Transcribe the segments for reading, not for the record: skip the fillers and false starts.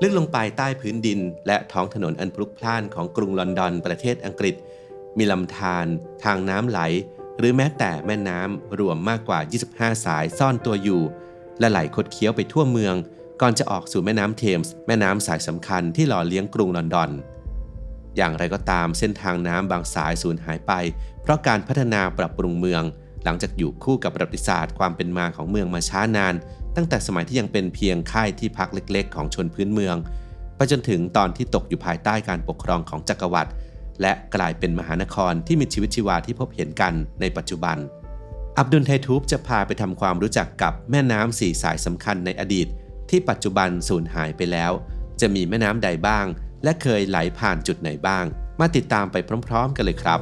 ลึกลงไปใต้พื้นดินและท้องถนนอันพลุกพล่านของกรุงลอนดอนประเทศอังกฤษมีลำธารทางน้ำไหลหรือแม้แต่แม่น้ำรวมมากกว่า 25 สายซ่อนตัวอยู่และไหลคดเคี้ยวไปทั่วเมืองก่อนจะออกสู่แม่น้ำเทมส์แม่น้ำสายสำคัญที่หล่อเลี้ยงกรุงลอนดอนอย่างไรก็ตามเส้นทางน้ำบางสายสูญหายไปเพราะการพัฒนาปรับปรุงเมืองหลังจากอยู่คู่กับประวัติศาสตร์ความเป็นมาของเมืองมาช้านานตั้งแต่สมัยที่ยังเป็นเพียงค่ายที่พักเล็กๆของชนพื้นเมืองไปจนถึงตอนที่ตกอยู่ภายใต้การปกครองของจักรวรรดิและกลายเป็นมหานครที่มีชีวิตชีวาที่พบเห็นกันในปัจจุบันอับดุลไททูบจะพาไปทำความรู้จักกับแม่น้ำ4 สายสำคัญในอดีตที่ปัจจุบันสูญหายไปแล้วจะมีแม่น้ำใดบ้างและเคยไหลผ่านจุดไหนบ้างมาติดตามไปพร้อมๆกันเลยครับ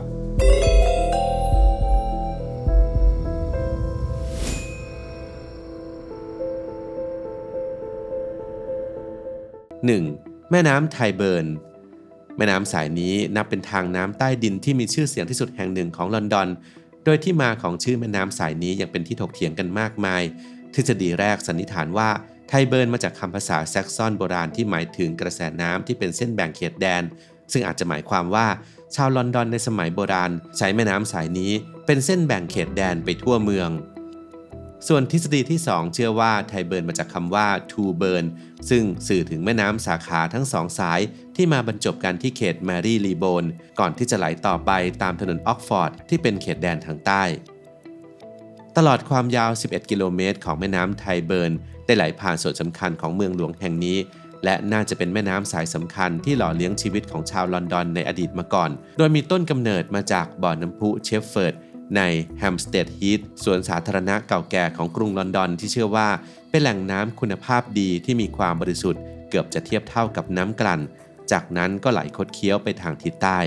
1. แม่น้ำไทเบิร์นแม่น้ำสายนี้นับเป็นทางน้ำใต้ดินที่มีชื่อเสียงที่สุดแห่งหนึ่งของลอนดอนโดยที่มาของชื่อแม่น้ำสายนี้ยังเป็นที่ถกเถียงกันมากมายทฤษฎีแรกสันนิษฐานว่าไทเบิร์นมาจากคำภาษาแซกซอนโบราณที่หมายถึงกระแสน้ำที่เป็นเส้นแบ่งเขตแดนซึ่งอาจจะหมายความว่าชาวลอนดอนในสมัยโบราณใช้แม่น้ำสายนี้เป็นเส้นแบ่งเขตแดนไปทั่วเมืองส่วนทฤษฎีที่ 2 เชื่อว่าไทเบิร์นมาจากคำว่า to burn ซึ่งสื่อถึงแม่น้ำสาขาทั้งสองสายที่มาบรรจบกันที่เขตแมรี่ลีโบนก่อนที่จะไหลต่อไปตามถนนออกฟอร์ดที่เป็นเขตแดนทางใต้ตลอดความยาว 11 กิโลเมตรของแม่น้ำไทเบิร์นได้ไหลผ่านส่วนสำคัญของเมืองหลวงแห่งนี้และน่าจะเป็นแม่น้ำสายสำคัญที่หล่อเลี้ยงชีวิตของชาวลอนดอนในอดีตมาก่อนโดยมีต้นกำเนิดมาจากบ่อน้ำพุเชฟเฟิร์ดในแฮมสเตดฮีทสวนสาธารณะเก่าแก่ของกรุงลอนดอนที่เชื่อว่าเป็นแหล่งน้ำคุณภาพดีที่มีความบริสุทธิ์เกือบจะเทียบเท่ากับน้ำกลั่นจากนั้นก็ไหลคดเคี้ยวไปทางทิศใต้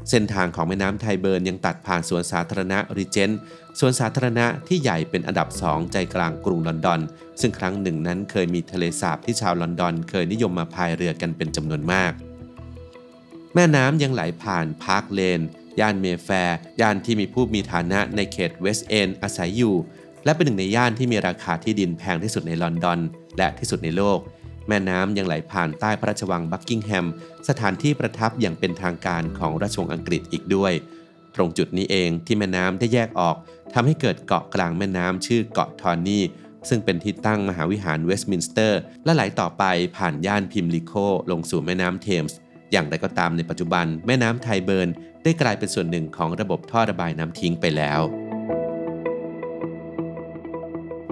เส้นทางของแม่น้ำไทเบิร์นยังตัดผ่านสวนสาธารณะรีเจนต์สวนสาธารณะที่ใหญ่เป็นอันดับ 2 ใจกลางกรุงลอนดอนซึ่งครั้งหนึ่งนั้นเคยมีทะเลสาบที่ชาวลอนดอนเคยนิยมมาพายเรือกันเป็นจำนวนมากแม่น้ำยังไหลผ่านพาร์คเลนย่านเมแฟร์ย่านที่มีผู้มีฐานะในเขตเวสต์เอนด์อาศัยอยู่และเป็นหนึ่งในย่านที่มีราคาที่ดินแพงที่สุดในลอนดอนและที่สุดในโลกแม่น้ำยังไหลผ่านใต้พระราชวังบักกิงแฮมสถานที่ประทับอย่างเป็นทางการของราชวงศ์อังกฤษอีกด้วยตรงจุดนี้เองที่แม่น้ำได้แยกออกทำให้เกิดเกาะกลางแม่น้ำชื่อเกาะทอนนีซึ่งเป็นที่ตั้งมหาวิหารเวสต์มินสเตอร์และไหลต่อไปผ่านย่านพิมลิโคลงสู่แม่น้ำเทมส์อย่างไรก็ตามในปัจจุบันแม่น้ำไทเบิร์นได้กลายเป็นส่วนหนึ่งของระบบท่อระบายน้ำทิ้งไปแล้ว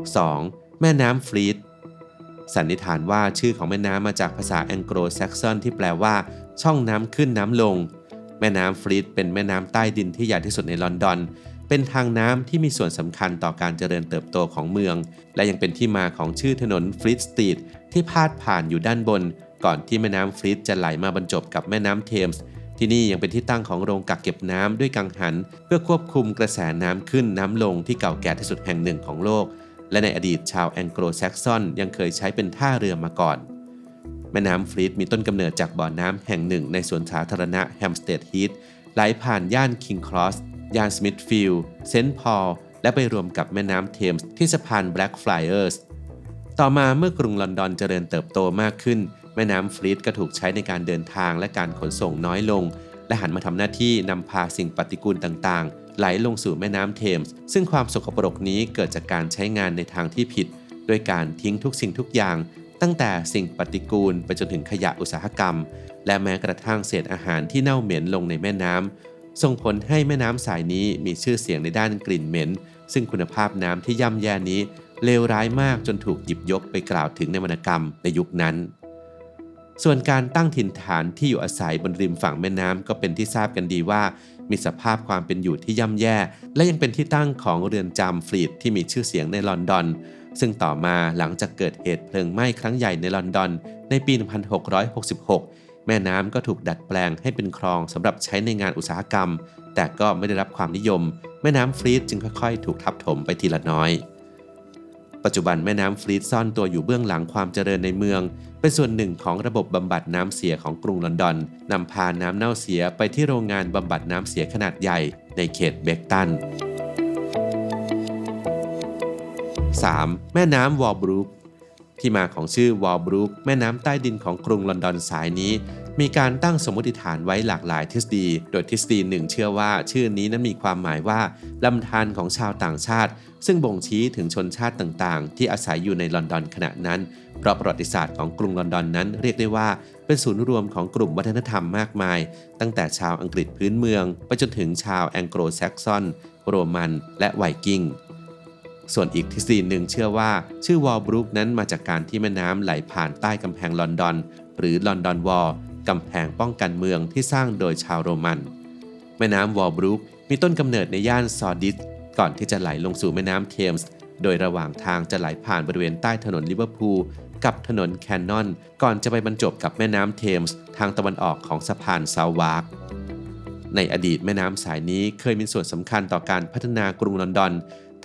2. แม่น้ำฟลีตสันนิษฐานว่าชื่อของแม่น้ำมาจากภาษาแองโกลแซกซอนที่แปลว่าช่องน้ำขึ้นน้ำลงแม่น้ำฟลีตเป็นแม่น้ำใต้ดินที่ใหญ่ที่สุดในลอนดอนเป็นทางน้ำที่มีส่วนสำคัญต่อการเจริญเติบโตของเมืองและยังเป็นที่มาของชื่อถนนฟลีตสตรีทที่พาดผ่านอยู่ด้านบนก่อนที่แม่น้ำฟลีตจะไหลมาบรรจบกับแม่น้ำเทมส์ที่นี่ยังเป็นที่ตั้งของโรงกักเก็บน้ำด้วยกังหันเพื่อควบคุมกระแสน้ำขึ้นน้ำลงที่เก่าแก่ที่สุดแห่งหนึ่งของโลกและในอดีตชาวแองโกลแซกซอนยังเคยใช้เป็นท่าเรือมาก่อนแม่น้ำฟลีตมีต้นกำเนิดจากบ่อน้ำแห่งหนึ่งในสวนสาธารณะแฮมสเตดฮีทไหลผ่านย่านคิงครอสย่านสมิธฟิลด์เซนต์พอลและไปรวมกับแม่น้ำเทมส์ที่สะพานแบล็กฟลายเออร์สต่อมาเมื่อกรุงลอนดอนเจริญเติบโตมากขึ้นแม่น้ำฟลีตก็ถูกใช้ในการเดินทางและการขนส่งน้อยลงและหันมาทำหน้าที่นำพาสิ่งปฏิกูลต่างๆไหลลงสู่แม่น้ำเทมส์ซึ่งความสกปรกนี้เกิดจากการใช้งานในทางที่ผิดด้วยการทิ้งทุกสิ่งทุกอย่างตั้งแต่สิ่งปฏิกูลไปจนถึงขยะอุตสาหกรรมและแม้กระทั่งเศษอาหารที่เน่าเหม็นลงในแม่น้ำส่งผลให้แม่น้ำสายนี้มีชื่อเสียงในด้านกลิ่นเหม็นซึ่งคุณภาพน้ำที่ย่ำแย่นี้เลวร้ายมากจนถูกหยิบยกไปกล่าวถึงในวรรณกรรมในยุคนั้นส่วนการตั้งถิ่นฐานที่อยู่อาศัยบนริมฝั่งแม่น้ำก็เป็นที่ทราบกันดีว่ามีสภาพความเป็นอยู่ที่ย่ำแย่และยังเป็นที่ตั้งของเรือนจำฟลีตที่มีชื่อเสียงในลอนดอนซึ่งต่อมาหลังจากเกิดเหตุเพลิงไหม้ครั้งใหญ่ในลอนดอนในปี 1666 แม่น้ำก็ถูกดัดแปลงให้เป็นคลองสำหรับใช้ในงานอุตสาหกรรมแต่ก็ไม่ได้รับความนิยมแม่น้ำฟลีตจึงค่อยๆถูกทับถมไปทีละน้อยปัจจุบันแม่น้ำฟลีตซ่อนตัวอยู่เบื้องหลังความเจริญในเมืองเป็นส่วนหนึ่งของระบบบำบัดน้ำเสียของกรุงลอนดอนนำพาน้ำเน่าเสียไปที่โรงงานบำบัดน้ำเสียขนาดใหญ่ในเขตเบคตัน 3. แม่น้ำวอลบรูค ที่มาของชื่อวอลบรูคแม่น้ำใต้ดินของกรุงลอนดอนสายนี้มีการตั้งสมมติฐานไว้หลากหลายทฤษฎีโดยทฤษฎีหนึ่งเชื่อว่าชื่อนี้นั้นมีความหมายว่าลำธารของชาวต่างชาติซึ่งบ่งชี้ถึงชนชาติต่างๆที่อาศัยอยู่ในลอนดอนขณะนั้นเพราะประวัติศาสตร์ของกรุงลอนดอนนั้นเรียกได้ว่าเป็นศูนย์รวมของกลุ่มวัฒนธรรมมากมายตั้งแต่ชาวอังกฤษพื้นเมืองไปจนถึงชาวแองโกลแซกซอนโรมันและไวกิ้งส่วนอีกทฤษฎีหนึ่งเชื่อว่าชื่อวอลบรูคนั้นมาจากการที่แม่น้ำไหลผ่านใต้กำแพงลอนดอนหรือลอนดอนวอลกำแพงป้องกันเมืองที่สร้างโดยชาวโรมันแม่น้ำวอลบรูคมีต้นกำเนิดในย่านซอร์ดิสก่อนที่จะไหลลงสู่แม่น้ำเทมส์โดยระหว่างทางจะไหลผ่านบริเวณใต้ถนนลิเวอร์พูลกับถนนแคนนอนก่อนจะไปบรรจบกับแม่น้ำเทมส์ทางตะวันออกของสะพานซาววาร์กในอดีตแม่น้ำสายนี้เคยมีส่วนสำคัญต่อการพัฒนากรุงลอนดอน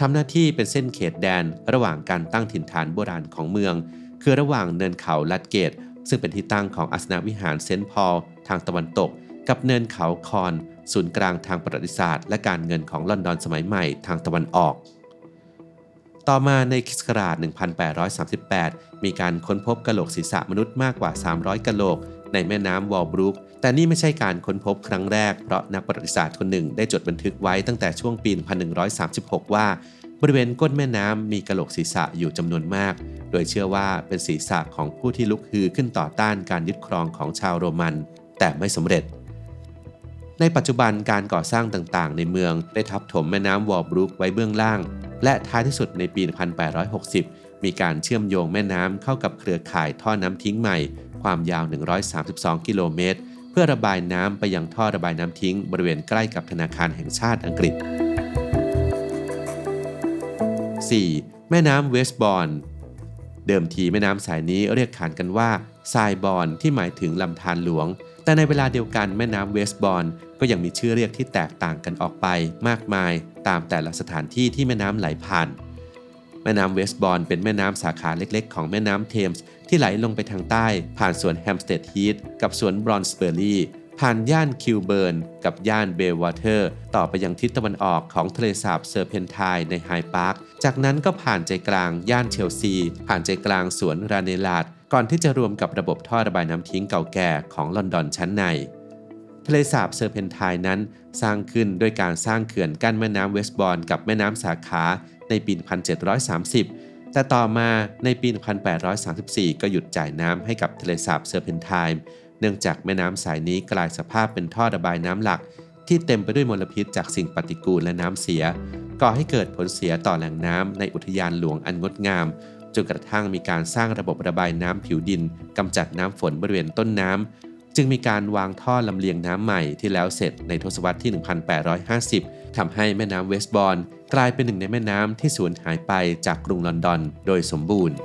ทำหน้าที่เป็นเส้นเขตแดนระหว่างการตั้งถิ่นฐานโบราณของเมืองคือระหว่างเนินเขาลัดเกตซึ่งเป็นที่ตั้งของอาสนวิหารเซนต์พอลทางตะวันตกกับเนินเขาคอนศูนย์กลางทางประวัติศาสตร์และการเงินของลอนดอนสมัยใหม่ทางตะวันออกต่อมาในค.ศ. 1838มีการค้นพบกะโหลกศีรษะมนุษย์มากกว่า300กะโหลกในแม่น้ำวอลบรูคแต่นี่ไม่ใช่การค้นพบครั้งแรกเพราะนักประวัติศาสตร์คนหนึ่งได้จดบันทึกไว้ตั้งแต่ช่วงปี 1136 ว่าบริเวณก้นแม่น้ำมีกะโหลกศีรษะอยู่จำนวนมากโดยเชื่อว่าเป็นศีรษะของผู้ที่ลุกฮือขึ้นต่อต้านการยึดครองของชาวโรมันแต่ไม่สำเร็จในปัจจุบันการก่อสร้างต่างๆในเมืองได้ทับถมแม่น้ำวอลบรูคไว้เบื้องล่างและท้ายที่สุดในปี 1860 มีการเชื่อมโยงแม่น้ำเข้ากับเครือข่ายท่อน้ำทิ้งใหม่ความยาว 132 กิโลเมตรเพื่อระบายน้ำไปยังท่อระบายน้ำทิ้งบริเวณใกล้กับธนาคารแห่งชาติอังกฤษ 4. แม่น้ำเวสต์บอร์นเดิมทีแม่น้ำสายนี้เรียกขานกันว่าทรายบอนที่หมายถึงลำธารหลวงแต่ในเวลาเดียวกันแม่น้ำเวสต์บอร์นก็ยังมีชื่อเรียกที่แตกต่างกันออกไปมากมายตามแต่ละสถานที่ที่แม่น้ำไหลผ่านแม่น้ำเวสต์บอร์นเป็นแม่น้ำสาขาเล็กๆของแม่น้ำเทมส์ที่ไหลลงไปทางใต้ผ่านสวนแฮมสเตดฮีทกับสวนบรอนสเบอร์รีผ่านย่านคิวเบิร์นกับย่านเบลวอเตอร์ต่อไปยังทิศตะวันออกของทะเลสาบเซอร์เพนไทน์ในไฮพาร์คจากนั้นก็ผ่านใจกลางย่านเชลซีผ่านใจกลางสวนราเนลาดก่อนที่จะรวมกับระบบท่อระบายน้ำทิ้งเก่าแก่ของลอนดอนชั้นในทะเลสาบเซอร์เพนไทน์นั้นสร้างขึ้นด้วยการสร้างเขื่อนกั้นแม่น้ำเวสต์บอร์นกับแม่น้ำสาขาในปี 1730 แต่ต่อมาในปี 1834 ก็หยุดจ่ายน้ำให้กับทะเลสาบเซอร์เพนไทน์เนื่องจากแม่น้ำสายนี้กลายสภาพเป็นท่อระบายน้ำหลักที่เต็มไปด้วยมลพิษจากสิ่งปฏิกูลและน้ำเสียก่อให้เกิดผลเสียต่อแหล่งน้ำในอุทยานหลวงอันงดงามจนกระทั่งมีการสร้างระบบระบายน้ำผิวดินกำจัดน้ำฝนบริเวณต้นน้ำจึงมีการวางท่อลำเลียงน้ำใหม่ที่แล้วเสร็จในทศวรรษที่ 1850 ทำให้แม่น้ำเวสต์บอร์นกลายเป็นหนึ่งในแม่น้ำที่สูญหายไปจากกรุงลอนดอนโดยสมบูรณ์